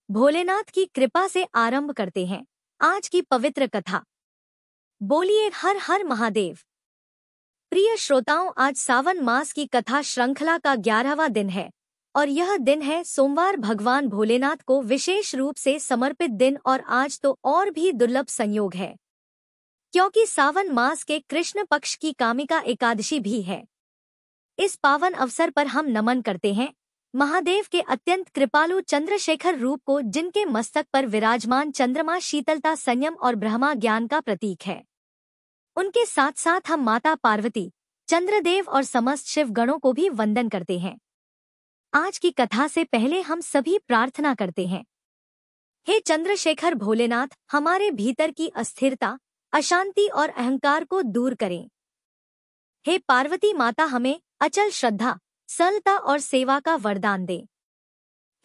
भोलेनाथ की कृपा से आरंभ करते हैं आज की पवित्र कथा। बोलिए हर हर महादेव। प्रिय श्रोताओं, आज सावन मास की कथा श्रृंखला का 11वां दिन है और यह दिन है सोमवार। भगवान भोलेनाथ को विशेष रूप से समर्पित दिन और आज तो और भी दुर्लभ संयोग है क्योंकि सावन मास के कृष्ण पक्ष की कामिका एकादशी भी है। इस पावन अवसर पर हम नमन करते हैं महादेव के अत्यंत कृपालु चंद्रशेखर रूप को, जिनके मस्तक पर विराजमान चंद्रमा शीतलता, संयम और ब्रह्मा ज्ञान का प्रतीक है। उनके साथ साथ हम माता पार्वती, चंद्रदेव और समस्त शिव गणों को भी वंदन करते हैं। आज की कथा से पहले हम सभी प्रार्थना करते हैं। हे चंद्रशेखर भोलेनाथ, हमारे भीतर की अस्थिरता, अशांति और अहंकार को दूर करें। हे पार्वती माता, हमें अचल श्रद्धा, सरलता और सेवा का वरदान दे।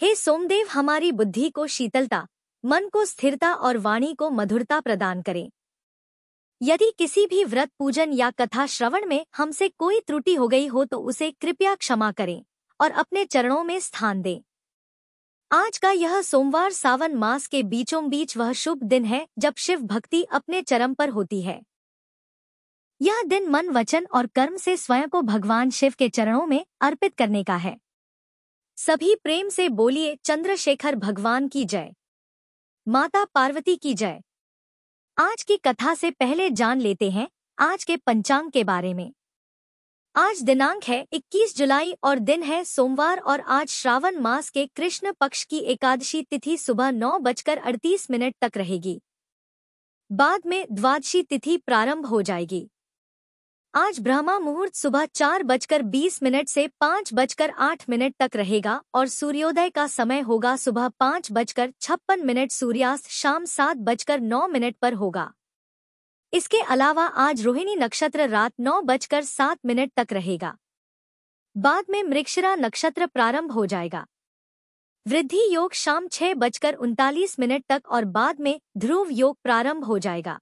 हे सोमदेव, हमारी बुद्धि को शीतलता, मन को स्थिरता और वाणी को मधुरता प्रदान करें। यदि किसी भी व्रत, पूजन या कथा श्रवण में हमसे कोई त्रुटि हो गई हो तो उसे कृपया क्षमा करें और अपने चरणों में स्थान दें। आज का यह सोमवार सावन मास के बीचों बीच वह शुभ दिन है जब शिव भक्ति अपने चरम पर होती है। यह दिन मन, वचन और कर्म से स्वयं को भगवान शिव के चरणों में अर्पित करने का है। सभी प्रेम से बोलिए चंद्रशेखर भगवान की जय, माता पार्वती की जय। आज की कथा से पहले जान लेते हैं आज के पंचांग के बारे में। आज दिनांक है 21 जुलाई और दिन है सोमवार और आज श्रावण मास के कृष्ण पक्ष की एकादशी तिथि सुबह 9:38 तक रहेगी। बाद में द्वादशी तिथि प्रारंभ हो जाएगी। आज ब्रह्मा मुहूर्त सुबह 4:20 से 5:08 तक रहेगा और सूर्योदय का समय होगा सुबह 5:56। सूर्यास्त शाम 7:09 पर होगा। इसके अलावा आज रोहिणी नक्षत्र रात 9:07 तक रहेगा। बाद में मृगशिरा नक्षत्र प्रारंभ हो जाएगा। वृद्धि योग शाम 6:39 तक और बाद में ध्रुव योग प्रारंभ हो जाएगा।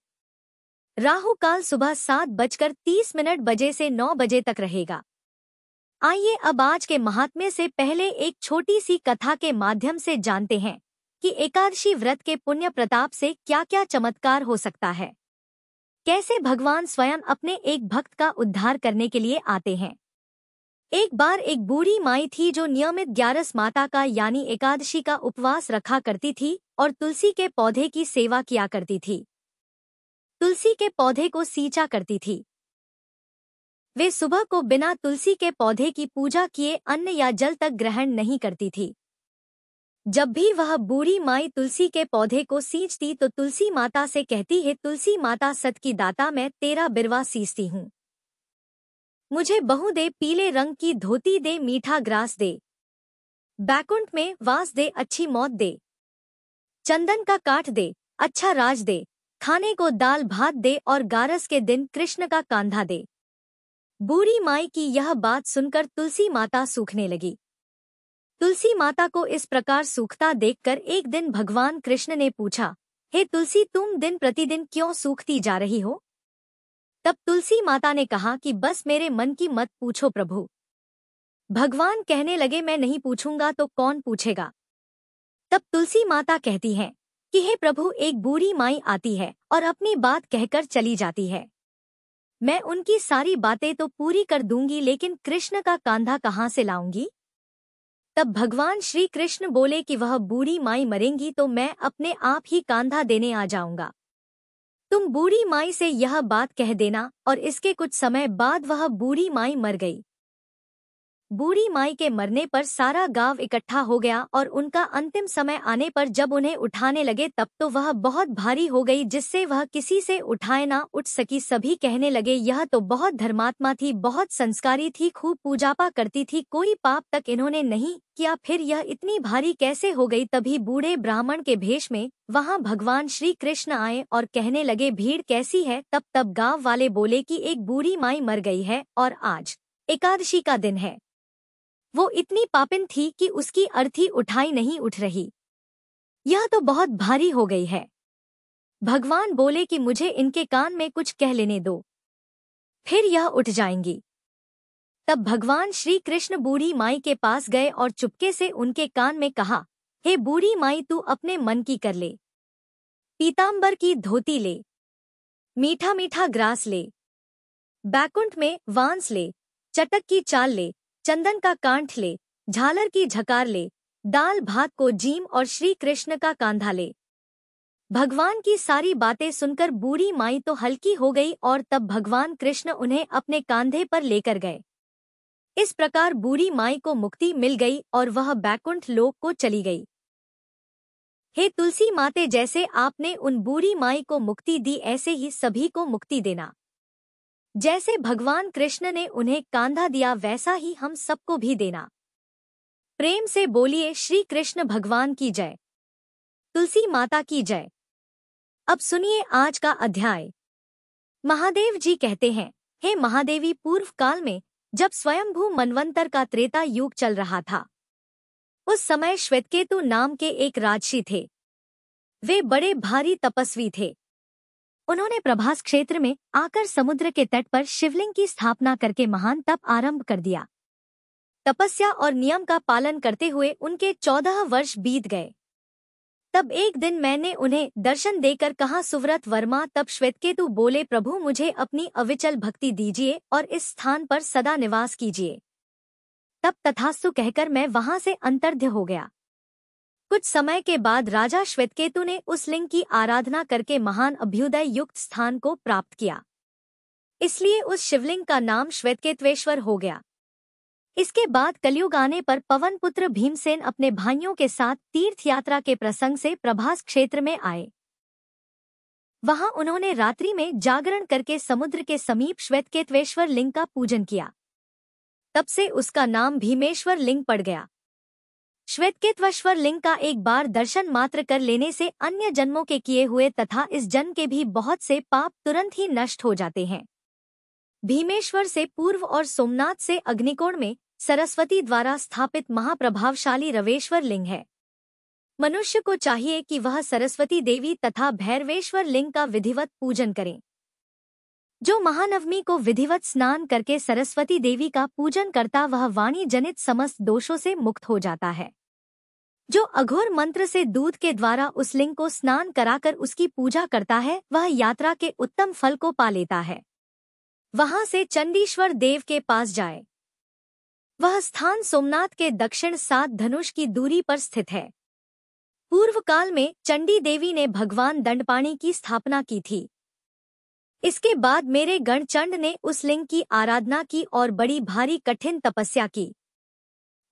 राहु काल सुबह 7:30 बजे से 9 बजे तक रहेगा। आइए अब आज के महात्म्य से पहले एक छोटी सी कथा के माध्यम से जानते हैं कि एकादशी व्रत के पुण्य प्रताप से क्या क्या चमत्कार हो सकता है, कैसे भगवान स्वयं अपने एक भक्त का उद्धार करने के लिए आते हैं। एक बार एक बूढ़ी माई थी जो नियमित 11 माता का यानी एकादशी का उपवास रखा करती थी और तुलसी के पौधे की सेवा किया करती थी। तुलसी के पौधे को सींचा करती थी। वे सुबह को बिना तुलसी के पौधे की पूजा किए अन्न या जल तक ग्रहण नहीं करती थी। जब भी वह बूढ़ी माई तुलसी के पौधे को सींचती तो तुलसी माता से कहती है, तुलसी माता सत की दाता, मैं तेरा बिरवा सींचती हूँ। मुझे बहू दे, पीले रंग की धोती दे, मीठा ग्रास दे, बैकुंठ में वास दे, अच्छी मौत दे, चंदन का काठ दे, अच्छा राज दे, खाने को दाल भात दे और गारस के दिन कृष्ण का कांधा दे। बूढ़ी माई की यह बात सुनकर तुलसी माता सूखने लगी। तुलसी माता को इस प्रकार सूखता देखकर एक दिन भगवान कृष्ण ने पूछा, हे तुलसी, तुम दिन प्रतिदिन क्यों सूखती जा रही हो? तब तुलसी माता ने कहा कि बस मेरे मन की मत पूछो प्रभु। भगवान कहने लगे, मैं नहीं पूछूंगा तो कौन पूछेगा? तब तुलसी माता कहती हैं कि हे प्रभु, एक बूढ़ी माई आती है और अपनी बात कहकर चली जाती है। मैं उनकी सारी बातें तो पूरी कर दूंगी, लेकिन कृष्ण का कांधा कहाँ से लाऊंगी? तब भगवान श्री कृष्ण बोले कि वह बूढ़ी माई मरेंगी तो मैं अपने आप ही कांधा देने आ जाऊंगा। तुम बूढ़ी माई से यह बात कह देना। और इसके कुछ समय बाद वह बूढ़ी माई मर गई। बूढ़ी माई के मरने पर सारा गांव इकट्ठा हो गया और उनका अंतिम समय आने पर जब उन्हें उठाने लगे तब तो वह बहुत भारी हो गई, जिससे वह किसी से उठाए ना उठ सकी। सभी कहने लगे, यह तो बहुत धर्मात्मा थी, बहुत संस्कारी थी, खूब पूजापा करती थी, कोई पाप तक इन्होंने नहीं किया, फिर यह इतनी भारी कैसे हो गई? तभी बूढ़े ब्राह्मण के भेष में वहां भगवान श्री कृष्ण आए और कहने लगे, भीड़ कैसी है? तब गाँव वाले बोले कि एक बूढ़ी माई मर गई है और आज एकादशी का दिन है। वो इतनी पापिन थी कि उसकी अर्थी उठाई नहीं उठ रही। यह तो बहुत भारी हो गई है। भगवान बोले कि मुझे इनके कान में कुछ कह लेने दो, फिर यह उठ जाएंगी। तब भगवान श्री कृष्ण बूढ़ी माई के पास गए और चुपके से उनके कान में कहा हे बूढ़ी माई, तू अपने मन की कर ले। पीतांबर की धोती ले, मीठा मीठा ग्रास ले, बैकुंठ में वांस ले, चटक की चाल ले, चंदन का कांठ ले, झालर की झकार ले, दाल भात को जीम और श्री कृष्ण का कांधा ले। भगवान की सारी बातें सुनकर बूढ़ी माई तो हल्की हो गई और तब भगवान कृष्ण उन्हें अपने कांधे पर लेकर गए। इस प्रकार बूढ़ी माई को मुक्ति मिल गई और वह बैकुंठ लोक को चली गई। हे तुलसी माते, जैसे आपने उन बूढ़ी माई को मुक्ति दी ऐसे ही सभी को मुक्ति देना। जैसे भगवान कृष्ण ने उन्हें कांधा दिया वैसा ही हम सबको भी देना। प्रेम से बोलिए श्री कृष्ण भगवान की जय, तुलसी माता की जय। अब सुनिए आज का अध्याय। महादेव जी कहते हैं, हे महादेवी, पूर्व काल में जब स्वयंभू मनवंतर का त्रेता युग चल रहा था, उस समय श्वेतकेतु नाम के एक राजर्षि थे। वे बड़े भारी तपस्वी थे। उन्होंने प्रभास क्षेत्र में आकर समुद्र के तट पर शिवलिंग की स्थापना करके महान तप आरंभ कर दिया। तपस्या और नियम का पालन करते हुए उनके 14 वर्ष बीत गए। तब एक दिन मैंने उन्हें दर्शन देकर कहा, सुव्रत वर्मा। तब श्वेतकेतु बोले, प्रभु मुझे अपनी अविचल भक्ति दीजिए और इस स्थान पर सदा निवास कीजिए। तब तथास्तु कहकर मैं वहां से अंतर्ध्य हो गया। कुछ समय के बाद राजा श्वेतकेतु ने उस लिंग की आराधना करके महान अभ्युदय युक्त स्थान को प्राप्त किया। इसलिए उस शिवलिंग का नाम श्वेतकेत्वेश्वर हो गया। इसके बाद कलयुग आने पर पवन पुत्र भीमसेन अपने भाइयों के साथ तीर्थ यात्रा के प्रसंग से प्रभास क्षेत्र में आए। वहां उन्होंने रात्रि में जागरण करके समुद्र के समीप श्वेतकेत्वेश्वर लिंग का पूजन किया। तब से उसका नाम भीमेश्वर लिंग पड़ गया। श्वेतकेत्वेश्वर लिंग का एक बार दर्शन मात्र कर लेने से अन्य जन्मों के किए हुए तथा इस जन्म के भी बहुत से पाप तुरंत ही नष्ट हो जाते हैं। भीमेश्वर से पूर्व और सोमनाथ से अग्निकोण में सरस्वती द्वारा स्थापित महाप्रभावशाली रवेश्वर लिंग है। मनुष्य को चाहिए कि वह सरस्वती देवी तथा भैरवेश्वर लिंग का विधिवत पूजन करें। जो महानवमी को विधिवत स्नान करके सरस्वती देवी का पूजन करता वह वाणी जनित समस्त दोषों से मुक्त हो जाता है। जो अघोर मंत्र से दूध के द्वारा उस लिंग को स्नान कराकर उसकी पूजा करता है वह यात्रा के उत्तम फल को पा लेता है। वहां से चंडीश्वर देव के पास जाए। वह स्थान सोमनाथ के दक्षिण 7 धनुष की दूरी पर स्थित है। पूर्व काल में चंडी देवी ने भगवान दंडपाणि की स्थापना की थी। इसके बाद मेरे गण चंड ने उस लिंग की आराधना की और बड़ी भारी कठिन तपस्या की।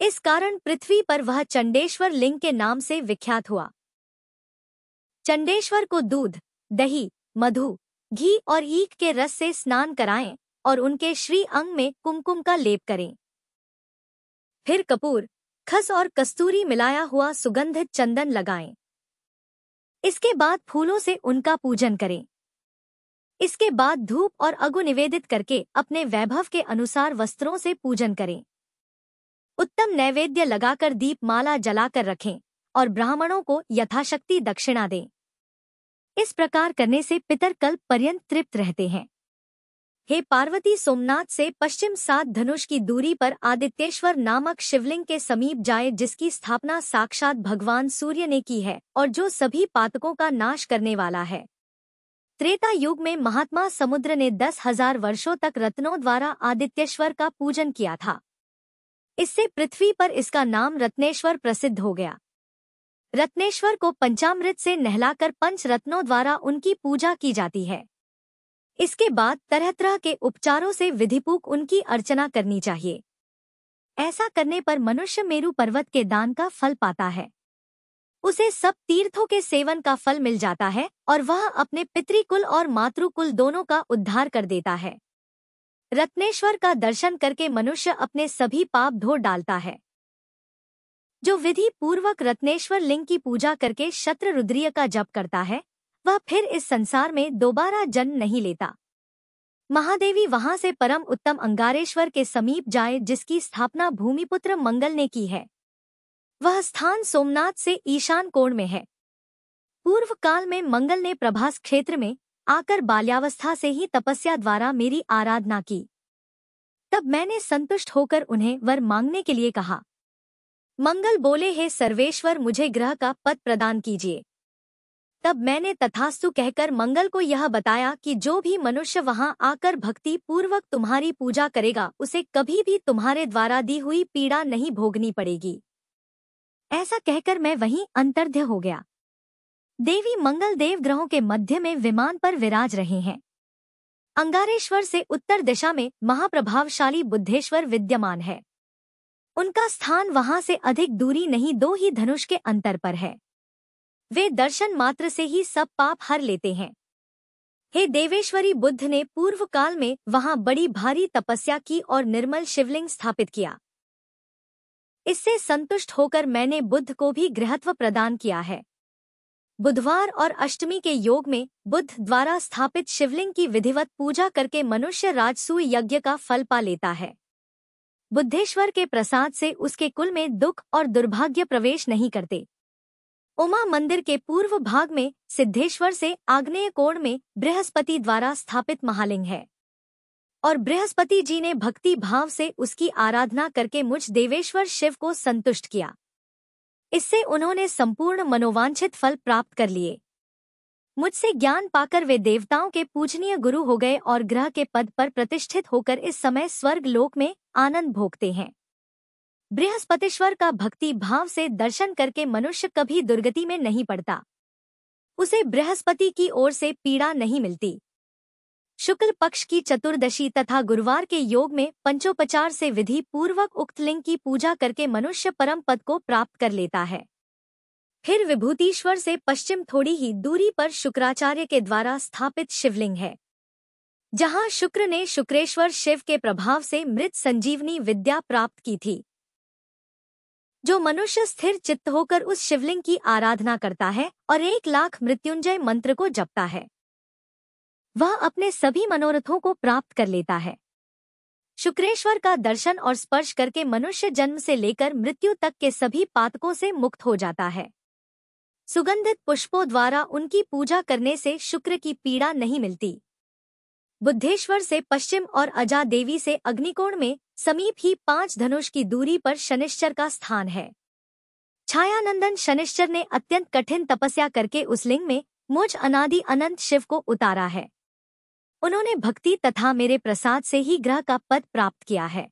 इस कारण पृथ्वी पर वह चंडेश्वर लिंग के नाम से विख्यात हुआ। चंडेश्वर को दूध, दही, मधु, घी और ईख के रस से स्नान कराएं और उनके श्री अंग में कुमकुम का लेप करें। फिर कपूर, खस और कस्तूरी मिलाया हुआ सुगंधित चंदन लगाएं। इसके बाद फूलों से उनका पूजन करें। इसके बाद धूप और अगु निवेदित करके अपने वैभव के अनुसार वस्त्रों से पूजन करें। उत्तम नैवेद्य लगाकर दीपमाला जलाकर रखें और ब्राह्मणों को यथाशक्ति दक्षिणा दें। इस प्रकार करने से पितर कल्प पर्यंत तृप्त रहते हैं। हे पार्वती, सोमनाथ से पश्चिम 7 धनुष की दूरी पर आदित्येश्वर नामक शिवलिंग के समीप जाए, जिसकी स्थापना साक्षात भगवान सूर्य ने की है और जो सभी पातकों का नाश करने वाला है। त्रेता युग में महात्मा समुद्र ने 10,000 वर्षों तक रत्नों द्वारा आदित्येश्वर का पूजन किया था। इससे पृथ्वी पर इसका नाम रत्नेश्वर प्रसिद्ध हो गया। रत्नेश्वर को पंचामृत से नहलाकर 5 रत्नों द्वारा उनकी पूजा की जाती है। इसके बाद तरह तरह के उपचारों से विधिपूर्वक उनकी अर्चना करनी चाहिए। ऐसा करने पर मनुष्य मेरु पर्वत के दान का फल पाता है। उसे सब तीर्थों के सेवन का फल मिल जाता है और वह अपने पितृकुल और मातृकुल दोनों का उद्धार कर देता है। रत्नेश्वर का दर्शन करके मनुष्य अपने सभी पाप धो डालता है। जो विधि पूर्वक रत्नेश्वर लिंग की पूजा करके शत्र रुद्रीय का जप करता है वह फिर इस संसार में दोबारा जन्म नहीं लेता। महादेवी वहां से परम उत्तम अंगारेश्वर के समीप जाए, जिसकी स्थापना भूमिपुत्र मंगल ने की है। वह स्थान सोमनाथ से ईशान कोण में है। पूर्व काल में मंगल ने प्रभास क्षेत्र में आकर बाल्यावस्था से ही तपस्या द्वारा मेरी आराधना की। तब मैंने संतुष्ट होकर उन्हें वर मांगने के लिए कहा। मंगल बोले, हे सर्वेश्वर, मुझे ग्रह का पद प्रदान कीजिए। तब मैंने तथास्तु कहकर मंगल को यह बताया कि जो भी मनुष्य वहां आकर भक्ति पूर्वक तुम्हारी पूजा करेगा उसे कभी भी तुम्हारे द्वारा दी हुई पीड़ा नहीं भोगनी पड़ेगी। ऐसा कहकर मैं वहीं अंतर्ध्य हो गया। देवी मंगल देव ग्रहों के मध्य में विमान पर विराज रहे हैं। अंगारेश्वर से उत्तर दिशा में महाप्रभावशाली बुद्धेश्वर विद्यमान है। उनका स्थान वहां से अधिक दूरी नहीं, 2 ही धनुष के अंतर पर है। वे दर्शन मात्र से ही सब पाप हर लेते हैं। हे देवेश्वरी, बुद्ध ने पूर्व काल में वहां बड़ी भारी तपस्या की और निर्मल शिवलिंग स्थापित किया। इससे संतुष्ट होकर मैंने बुद्ध को भी गृहत्व प्रदान किया है। बुधवार और अष्टमी के योग में बुद्ध द्वारा स्थापित शिवलिंग की विधिवत पूजा करके मनुष्य राजसूय यज्ञ का फल पा लेता है। बुद्धेश्वर के प्रसाद से उसके कुल में दुख और दुर्भाग्य प्रवेश नहीं करते। उमा मंदिर के पूर्व भाग में सिद्धेश्वर से आग्नेय कोण में बृहस्पति द्वारा स्थापित महालिंग है और बृहस्पति जी ने भक्ति भाव से उसकी आराधना करके मुझ देवेश्वर शिव को संतुष्ट किया। इससे उन्होंने संपूर्ण मनोवांछित फल प्राप्त कर लिए। मुझसे ज्ञान पाकर वे देवताओं के पूजनीय गुरु हो गए और ग्रह के पद पर प्रतिष्ठित होकर इस समय स्वर्ग लोक में आनंद भोगते हैं। बृहस्पतिश्वर का भक्ति भाव से दर्शन करके मनुष्य कभी दुर्गति में नहीं पड़ता। उसे बृहस्पति की ओर से पीड़ा नहीं मिलती। शुक्ल पक्ष की चतुर्दशी तथा गुरुवार के योग में पंचोपचार से विधि पूर्वक उक्त लिंग की पूजा करके मनुष्य परम पद को प्राप्त कर लेता है। फिर विभूतीश्वर से पश्चिम थोड़ी ही दूरी पर शुक्राचार्य के द्वारा स्थापित शिवलिंग है, जहां शुक्र ने शुक्रेश्वर शिव के प्रभाव से मृत संजीवनी विद्या प्राप्त की थी। जो मनुष्य स्थिर चित्त होकर उस शिवलिंग की आराधना करता है और 1,00,000 मृत्युंजय मंत्र को जपता है, वह अपने सभी मनोरथों को प्राप्त कर लेता है। शुक्रेश्वर का दर्शन और स्पर्श करके मनुष्य जन्म से लेकर मृत्यु तक के सभी पातकों से मुक्त हो जाता है। सुगंधित पुष्पों द्वारा उनकी पूजा करने से शुक्र की पीड़ा नहीं मिलती। बुद्धेश्वर से पश्चिम और अजा देवी से अग्निकोण में समीप ही 5 धनुष की दूरी पर शनिश्चर का स्थान है। छायानंदन शनिश्चर ने अत्यंत कठिन तपस्या करके उस लिंग में मुझ अनादि अनंत शिव को उतारा है। उन्होंने भक्ति तथा मेरे प्रसाद से ही ग्रह का पद प्राप्त किया है।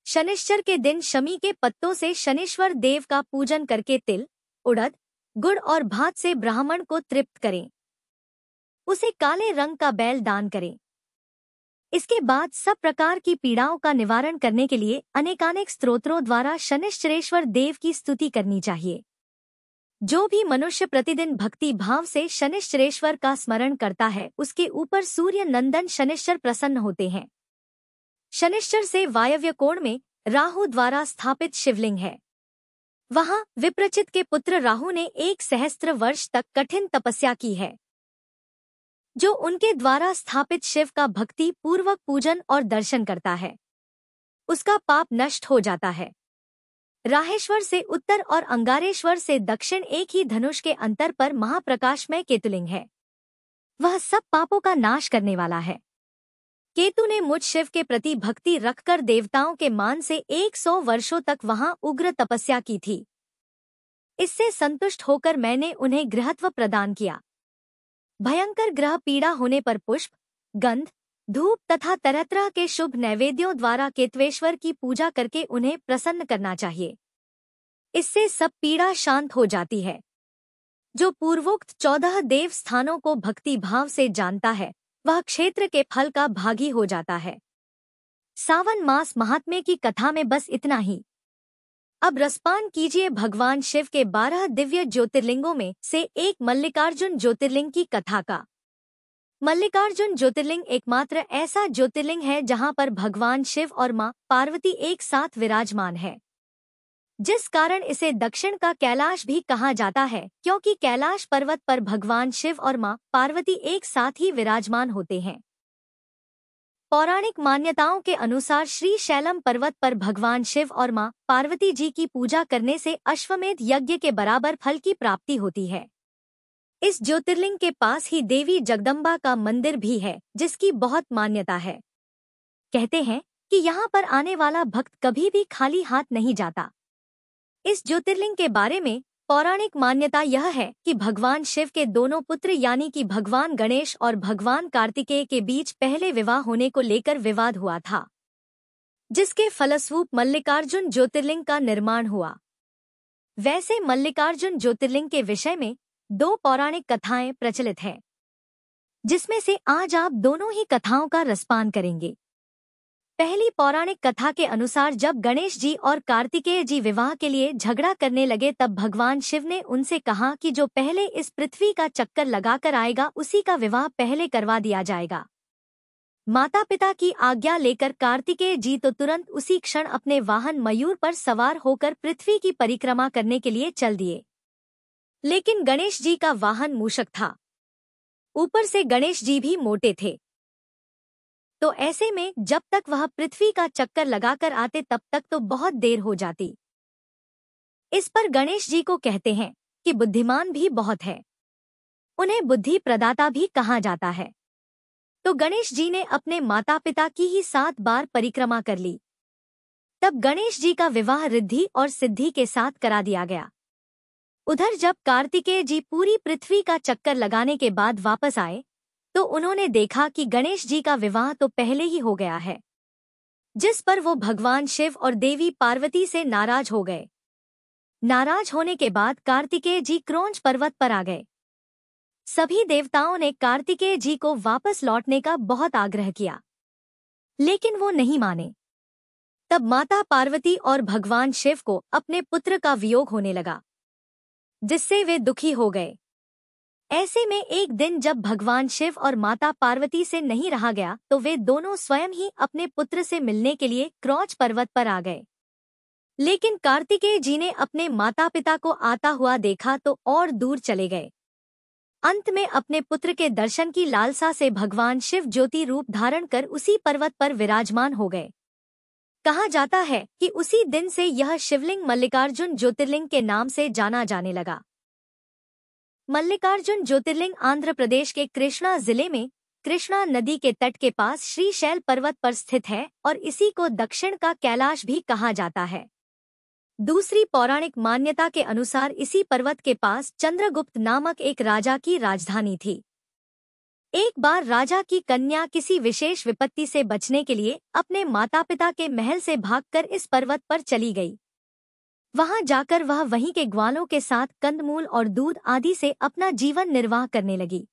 शनिश्चर के दिन शमी के पत्तों से शनीश्वर देव का पूजन करके तिल, उड़द, गुड़ और भात से ब्राह्मण को तृप्त करें। उसे काले रंग का बैल दान करें। इसके बाद सब प्रकार की पीड़ाओं का निवारण करने के लिए अनेकानेक स्तोत्रों द्वारा शनिश्चरेश्वर देव की स्तुति करनी चाहिए। जो भी मनुष्य प्रतिदिन भक्ति भाव से शनिश्चरेश्वर का स्मरण करता है, उसके ऊपर सूर्य नंदन शनिश्चर प्रसन्न होते हैं। शनिश्चर से वायव्य कोण में राहु द्वारा स्थापित शिवलिंग है। वहां विप्रचित के पुत्र राहु ने 1 सहस्त्र वर्ष तक कठिन तपस्या की है। जो उनके द्वारा स्थापित शिव का भक्ति पूर्वक पूजन और दर्शन करता है, उसका पाप नष्ट हो जाता है। राहेश्वर से उत्तर और अंगारेश्वर से दक्षिण एक ही धनुष के अंतर पर महाप्रकाशमय केतुलिंग है। वह सब पापों का नाश करने वाला है। केतु ने मुझ शिव के प्रति भक्ति रखकर देवताओं के मान से 100 वर्षों तक वहां उग्र तपस्या की थी। इससे संतुष्ट होकर मैंने उन्हें गृहत्व प्रदान किया। भयंकर ग्रह पीड़ा होने पर पुष्प, गंध, धूप तथा तरह तरह के शुभ नैवेद्यों द्वारा केतवेश्वर की पूजा करके उन्हें प्रसन्न करना चाहिए। इससे सब पीड़ा शांत हो जाती है। जो पूर्वोक्त 14 देव स्थानों को भक्ति भाव से जानता है, वह क्षेत्र के फल का भागी हो जाता है। सावन मास महात्म्य की कथा में बस इतना ही। अब रसपान कीजिए भगवान शिव के 12 दिव्य ज्योतिर्लिंगों में से एक मल्लिकार्जुन ज्योतिर्लिंग की कथा का। मल्लिकार्जुन ज्योतिर्लिंग एकमात्र ऐसा ज्योतिर्लिंग है जहां पर भगवान शिव और मां पार्वती एक साथ विराजमान है, जिस कारण इसे दक्षिण का कैलाश भी कहा जाता है, क्योंकि कैलाश पर्वत पर भगवान शिव और मां पार्वती एक साथ ही विराजमान होते हैं। पौराणिक मान्यताओं के अनुसार श्री शैलम पर्वत पर भगवान शिव और मां पार्वती जी की पूजा करने से अश्वमेध यज्ञ के बराबर फल की प्राप्ति होती है। इस ज्योतिर्लिंग के पास ही देवी जगदम्बा का मंदिर भी है, जिसकी बहुत मान्यता है। कहते हैं कि यहाँ पर आने वाला भक्त कभी भी खाली हाथ नहीं जाता। इस ज्योतिर्लिंग के बारे में पौराणिक मान्यता यह है कि भगवान शिव के दोनों पुत्र यानी कि भगवान गणेश और भगवान कार्तिकेय के बीच पहले विवाह होने को लेकर विवाद हुआ था, जिसके फलस्वरूप मल्लिकार्जुन ज्योतिर्लिंग का निर्माण हुआ। वैसे मल्लिकार्जुन ज्योतिर्लिंग के विषय में दो पौराणिक कथाएं प्रचलित हैं, जिसमें से आज आप दोनों ही कथाओं का रसपान करेंगे। पहली पौराणिक कथा के अनुसार जब गणेश जी और कार्तिकेय जी विवाह के लिए झगड़ा करने लगे तब भगवान शिव ने उनसे कहा कि जो पहले इस पृथ्वी का चक्कर लगाकर आएगा उसी का विवाह पहले करवा दिया जाएगा। माता पिता की आज्ञा लेकर कार्तिकेय जी तो तुरंत उसी क्षण अपने वाहन मयूर पर सवार होकर पृथ्वी की परिक्रमा करने के लिए चल दिए। लेकिन गणेश जी का वाहन मूषक था, ऊपर से गणेश जी भी मोटे थे, तो ऐसे में जब तक वह पृथ्वी का चक्कर लगाकर आते तब तक तो बहुत देर हो जाती। इस पर गणेश जी को कहते हैं कि बुद्धिमान भी बहुत है, उन्हें बुद्धि प्रदाता भी कहा जाता है। तो गणेश जी ने अपने माता पिता की ही 7 बार परिक्रमा कर ली। तब गणेश जी का विवाह रिद्धि और सिद्धि के साथ करा दिया गया। उधर जब कार्तिकेय जी पूरी पृथ्वी का चक्कर लगाने के बाद वापस आए तो उन्होंने देखा कि गणेश जी का विवाह तो पहले ही हो गया है, जिस पर वो भगवान शिव और देवी पार्वती से नाराज हो गए। नाराज होने के बाद कार्तिकेय जी क्रौंच पर्वत पर आ गए। सभी देवताओं ने कार्तिकेय जी को वापस लौटने का बहुत आग्रह किया, लेकिन वो नहीं माने। तब माता पार्वती और भगवान शिव को अपने पुत्र का वियोग होने लगा, जिससे वे दुखी हो गए। ऐसे में एक दिन जब भगवान शिव और माता पार्वती से नहीं रहा गया तो वे दोनों स्वयं ही अपने पुत्र से मिलने के लिए क्रौंच पर्वत पर आ गए। लेकिन कार्तिकेय जी ने अपने माता पिता को आता हुआ देखा तो और दूर चले गए। अंत में अपने पुत्र के दर्शन की लालसा से भगवान शिव ज्योति रूप धारण कर उसी पर्वत पर विराजमान हो गए। कहा जाता है कि उसी दिन से यह शिवलिंग मल्लिकार्जुन ज्योतिर्लिंग के नाम से जाना जाने लगा। मल्लिकार्जुन ज्योतिर्लिंग आंध्र प्रदेश के कृष्णा जिले में कृष्णा नदी के तट के पास श्रीशैल पर्वत पर स्थित है और इसी को दक्षिण का कैलाश भी कहा जाता है। दूसरी पौराणिक मान्यता के अनुसार इसी पर्वत के पास चंद्रगुप्त नामक एक राजा की राजधानी थी। एक बार राजा की कन्या किसी विशेष विपत्ति से बचने के लिए अपने माता पिता के महल से भागकर इस पर्वत पर चली गई। वहां जाकर वह वहीं के ग्वालों के साथ कंदमूल और दूध आदि से अपना जीवन निर्वाह करने लगी।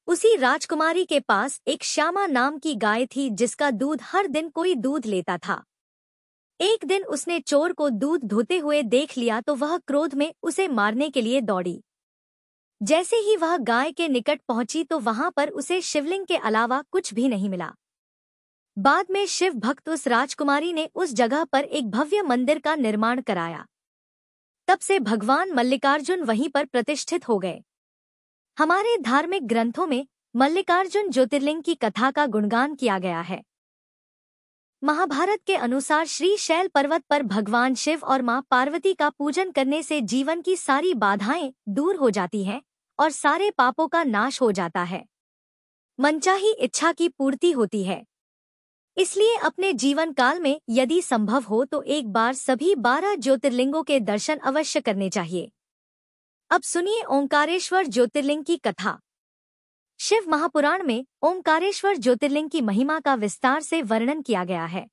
उसी राजकुमारी के पास एक श्यामा नाम की गाय थी जिसका दूध हर दिन कोई दूध लेता था। एक दिन उसने चोर को दूध धोते हुए देख लिया तो वह क्रोध में उसे मारने के लिए दौड़ी। जैसे ही वह गाय के निकट पहुंची तो वहां पर उसे शिवलिंग के अलावा कुछ भी नहीं मिला। बाद में शिव भक्त उस राजकुमारी ने उस जगह पर एक भव्य मंदिर का निर्माण कराया। तब से भगवान मल्लिकार्जुन वहीं पर प्रतिष्ठित हो गए। हमारे धार्मिक ग्रंथों में मल्लिकार्जुन ज्योतिर्लिंग की कथा का गुणगान किया गया है। महाभारत के अनुसार श्रीशैल पर्वत पर भगवान शिव और मां पार्वती का पूजन करने से जीवन की सारी बाधाएं दूर हो जाती हैं और सारे पापों का नाश हो जाता है, मनचाही इच्छा की पूर्ति होती है। इसलिए अपने जीवन काल में यदि संभव हो तो एक बार सभी 12 ज्योतिर्लिंगों के दर्शन अवश्य करने चाहिए। अब सुनिए ओंकारेश्वर ज्योतिर्लिंग की कथा। शिव महापुराण में ओंकारेश्वर ज्योतिर्लिंग की महिमा का विस्तार से वर्णन किया गया है।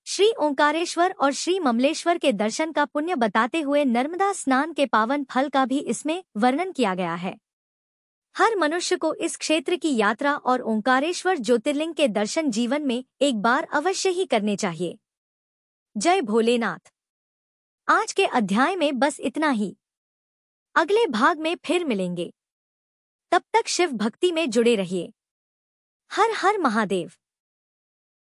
श्री ओंकारेश्वर और श्री ममलेश्वर के दर्शन का पुण्य बताते हुए नर्मदा स्नान के पावन फल का भी इसमें वर्णन किया गया है। हर मनुष्य को इस क्षेत्र की यात्रा और ओंकारेश्वर ज्योतिर्लिंग के दर्शन जीवन में एक बार अवश्य ही करने चाहिए। जय भोलेनाथ। आज के अध्याय में बस इतना ही। अगले भाग में फिर मिलेंगे। तब तक शिव भक्ति में जुड़े रहिए। हर हर महादेव।